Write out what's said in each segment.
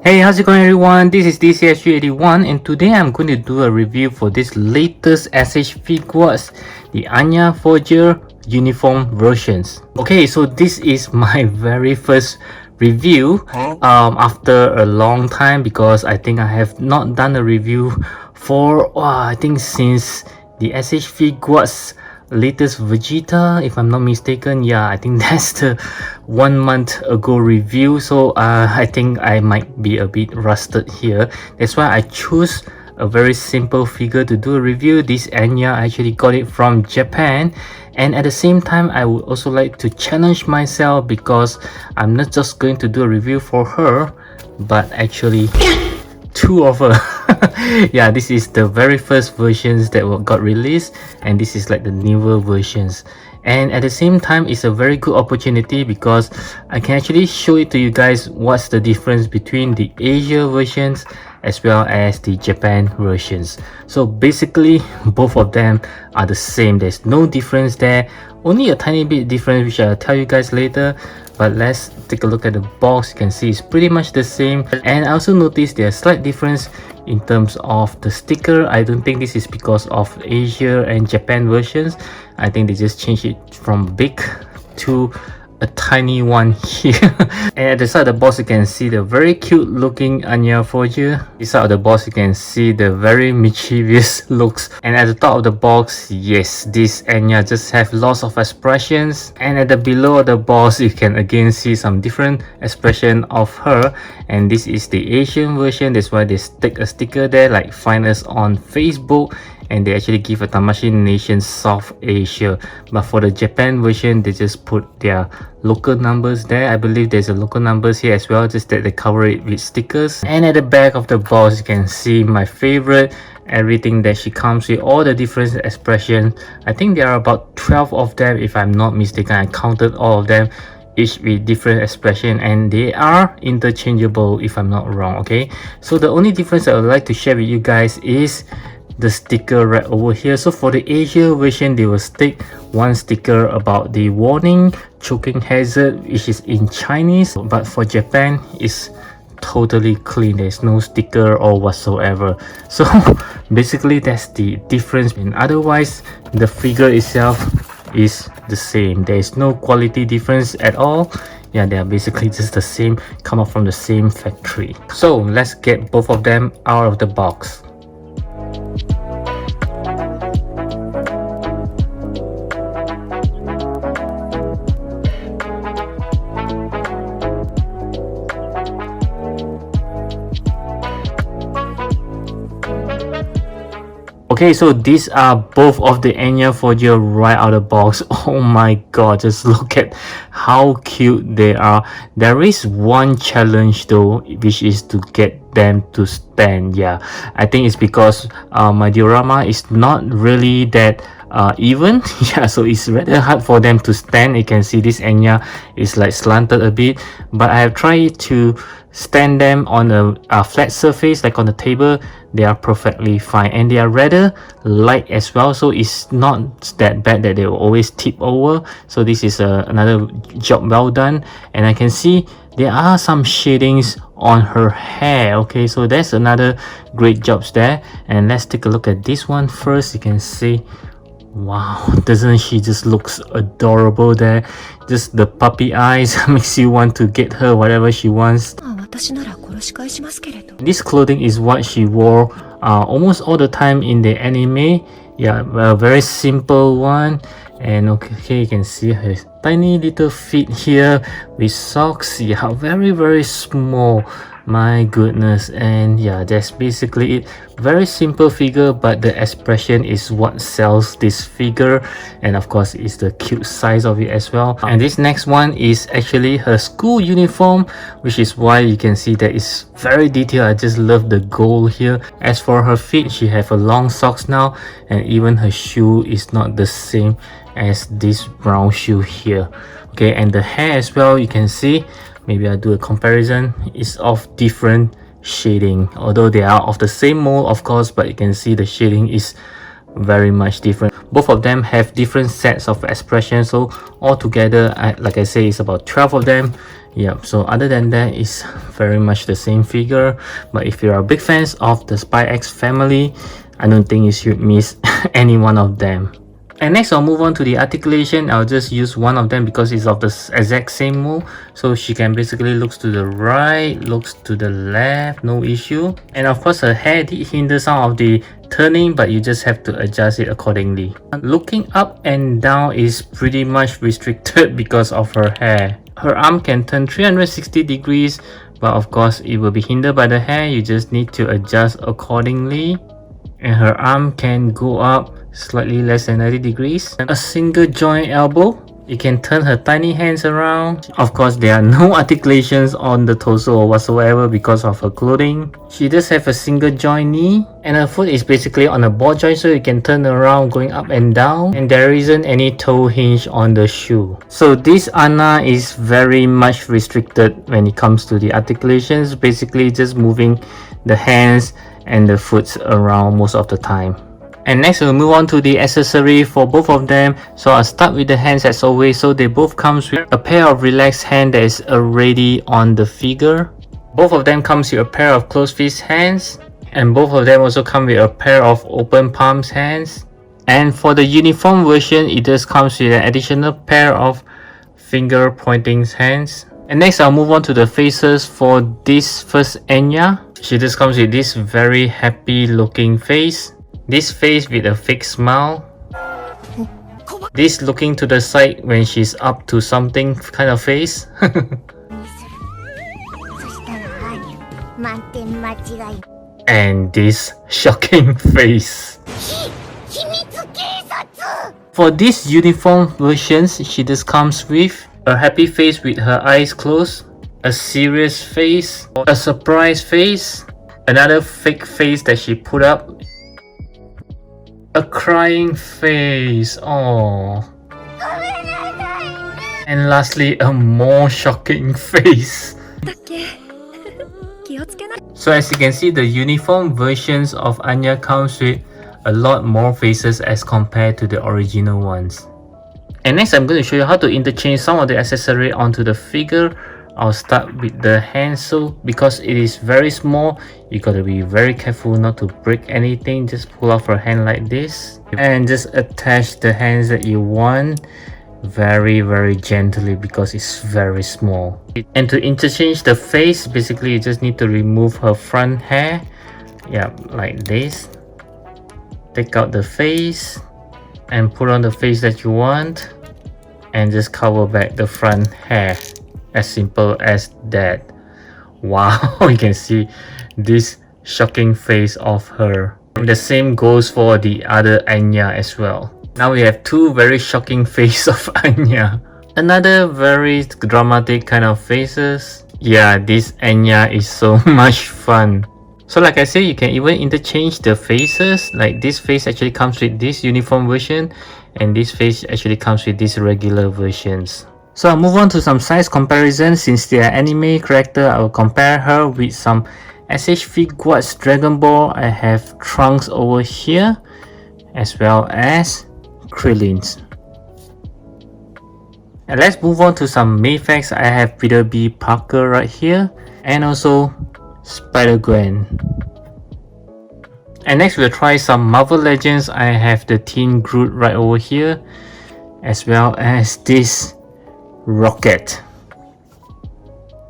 Hey, how's it going everyone? This is DCSG81 and today I'm going to do a review for this latest SH Figuarts, the Anya Forger uniform versions. Okay, so this is my very first review after a long time because I think I have not done a review for I think since the SH Figuarts latest Vegeta, if I'm not mistaken. Yeah, I think that's the 1 month ago review, so I think I might be a bit rusted here. That's why I choose a very simple figure to do a review. This Anya, I actually got it from Japan, and at the same time I would also like to challenge myself because I'm not just going to do a review for her but actually two of her. Yeah, this is the very first versions that got released and this is like the newer versions, and at the same time it's a very good opportunity because I can actually show it to you guys what's the difference between the Asia versions as well as the Japan versions. So basically both of them are the same, there's no difference there, only a tiny bit difference which I'll tell you guys later. But let's take a look at the box. You can see it's pretty much the same, and I also noticed there's a slight difference in terms of the sticker. I don't think this is because of Asia and Japan versions. I think they just changed it from big to a tiny one here. And at the side of the box you can see the very cute looking Anya Forger. This side of the box you can see the very mischievous looks, and at the top of the box, yes, this Anya just have lots of expressions, and at the below of the box you can again see some different expression of her, and this is the Asian version. That's why they stick a sticker there like find us on Facebook, and they actually give a Tamashii Nation South Asia. But for the Japan version they just put their local numbers there. I believe there's a local numbers here as well, just that they cover it with stickers. And at the back of the box you can see my favorite, everything that she comes with, all the different expressions. I think there are about 12 of them if I'm not mistaken. I counted all of them, each with different expression, and they are interchangeable if I'm not wrong. Okay, so the only difference I would like to share with you guys is the sticker right over here. So for the Asia version they will stick one sticker about the warning choking hazard, which is in Chinese, but for Japan it's totally clean, there's no sticker or whatsoever. So basically that's the difference, and otherwise the figure itself is the same. There is no quality difference at all. Yeah, they are basically just the same, come up from the same factory. So let's get both of them out of the box. Okay, so these are both of the Anya Forger right out of the box. Oh my god, just look at how cute they are. There is one challenge though, which is to get them to stand. Yeah, I think it's because my diorama is not really that even. Yeah, so it's rather hard for them to stand. You can see this Anya is like slanted a bit, but I have tried to stand them on a flat surface like on the table. They are perfectly fine, and they are rather light as well, so it's not that bad that they will always tip over. So this is another job well done, and I can see there are some shadings on her hair. Okay, so that's another great jobs there. And let's take a look at this one first. You can see, wow, doesn't she just looks adorable there? Just the puppy eyes makes you want to get her whatever she wants. This clothing is what she wore almost all the time in the anime. Yeah, a very simple one. And okay, you can see her tiny little feet here with socks. Yeah, very small, my goodness. And yeah, that's basically it. Very simple figure, but the expression is what sells this figure, and of course it's the cute size of it as well. And this next one is actually her school uniform, which is why you can see that it's very detailed. I just love the gold here. As for her feet, she have a long socks now, and even her shoe is not the same as this brown shoe here. Okay, and the hair as well, you can see, maybe I do a comparison, is of different shading, although they are of the same mold of course, but you can see the shading is very much different. both of them have different sets of expressions, so altogether, like I say, it's about 12 of them. Yeah, so other than that, it's very much the same figure. But if you are big fans of the Spy X family, I don't think you should miss any one of them. And next I'll move on to the articulation. I'll just use one of them because it's of the exact same mold. So she can basically looks to the right, looks to the left, no issue. And of course her hair did hinder some of the turning, but you just have to adjust it accordingly. Looking up and down is pretty much restricted because of her hair. Her arm can turn 360 degrees, but of course it will be hindered by the hair. You just need to adjust accordingly. And her arm can go up slightly less than 90 degrees. A single joint elbow. You can turn her tiny hands around. Of course, there are no articulations on the torso or whatsoever because of her clothing. She does have a single joint knee, and her foot is basically on a ball joint, so you can turn around going up and down, and there isn't any toe hinge on the shoe. So this Anya is very much restricted when it comes to the articulations, basically just moving the hands and the foot around most of the time. And next we'll move on to the accessory for both of them. So I'll start with the hands as always. So they both comes with a pair of relaxed hand that is already on the figure. Both of them comes with a pair of closed fist hands, and both of them also come with a pair of open palms hands. And for the uniform version, it just comes with an additional pair of finger pointing hands. And next I'll move on to the faces for this first Anya. She just comes with this very happy looking face. This face with a fake smile. This looking to the side when she's up to something kind of face. And this shocking face. For these uniform versions, she just comes with a happy face with her eyes closed, a serious face, a surprised face, another fake face that she put up, a crying face, oh, and lastly a more shocking face. So as you can see, the uniform versions of Anya comes with a lot more faces as compared to the original ones. And next I'm going to show you how to interchange some of the accessory onto the figure. I'll start with the hand. So because it is very small, you gotta be very careful not to break anything. Just pull off her hand like this and just attach the hands that you want very gently because it's very small. And to interchange the face, basically you just need to remove her front hair, yeah, like this. Take out the face and put on the face that you want, and just cover back the front hair. As simple as that. Wow, you can see this shocking face of her. The same goes for the other Anya as well. Now we have two very shocking faces of Anya. Another very dramatic kind of faces. Yeah, this Anya is so much fun. So like I said, you can even interchange the faces. Like this face actually comes with this uniform version, and this face actually comes with these regular versions. So I'll move on to some size comparison. Since they are anime character, I will compare her with some SH Figuarts Dragon Ball. I have Trunks over here, as well as Krillins. And let's move on to some Mayfax. I have Peter B. Parker right here, and also Spider-Gwen. And next we'll try some Marvel Legends. I have the Teen Groot right over here, as well as this Rocket.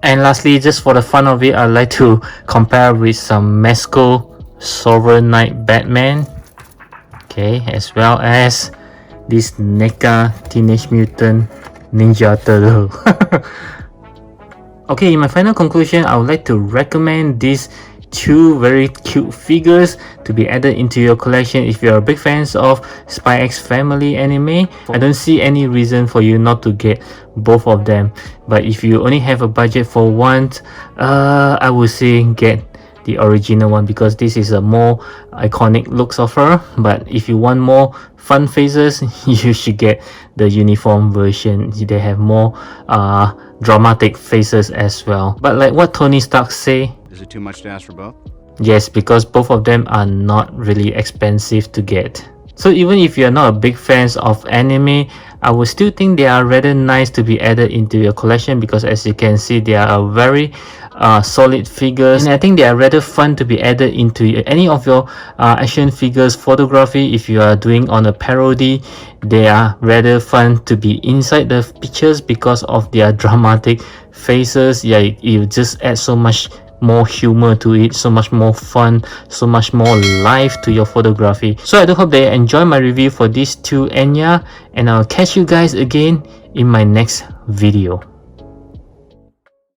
And lastly, just for the fun of it, I'd like to compare with some Mesco Sovereign Knight Batman, okay, as well as this NECA Teenage Mutant Ninja Turtle. Okay, in my final conclusion, I would like to recommend these two very cute figures to be added into your collection. If you're a big fans of Spy X family anime, I don't see any reason for you not to get both of them. But if you only have a budget for one, I would say get the original one, because this is a more iconic looks of her. But if you want more fun faces, you should get the uniform version. They have more dramatic faces as well. But like what Tony Stark say, is it too much to ask for both? Yes, because both of them are not really expensive to get. So even if you're not a big fans of anime, I would still think they are rather nice to be added into your collection, because as you can see, they are a very solid figures, and I think they are rather fun to be added into any of your action figures photography. If you are doing on a parody, they are rather fun to be inside the pictures because of their dramatic faces. Yeah, you just add so much more humor to it, so much more fun, so much more life to your photography. So I do hope that you enjoy my review for these two Anya, and I'll catch you guys again in my next video.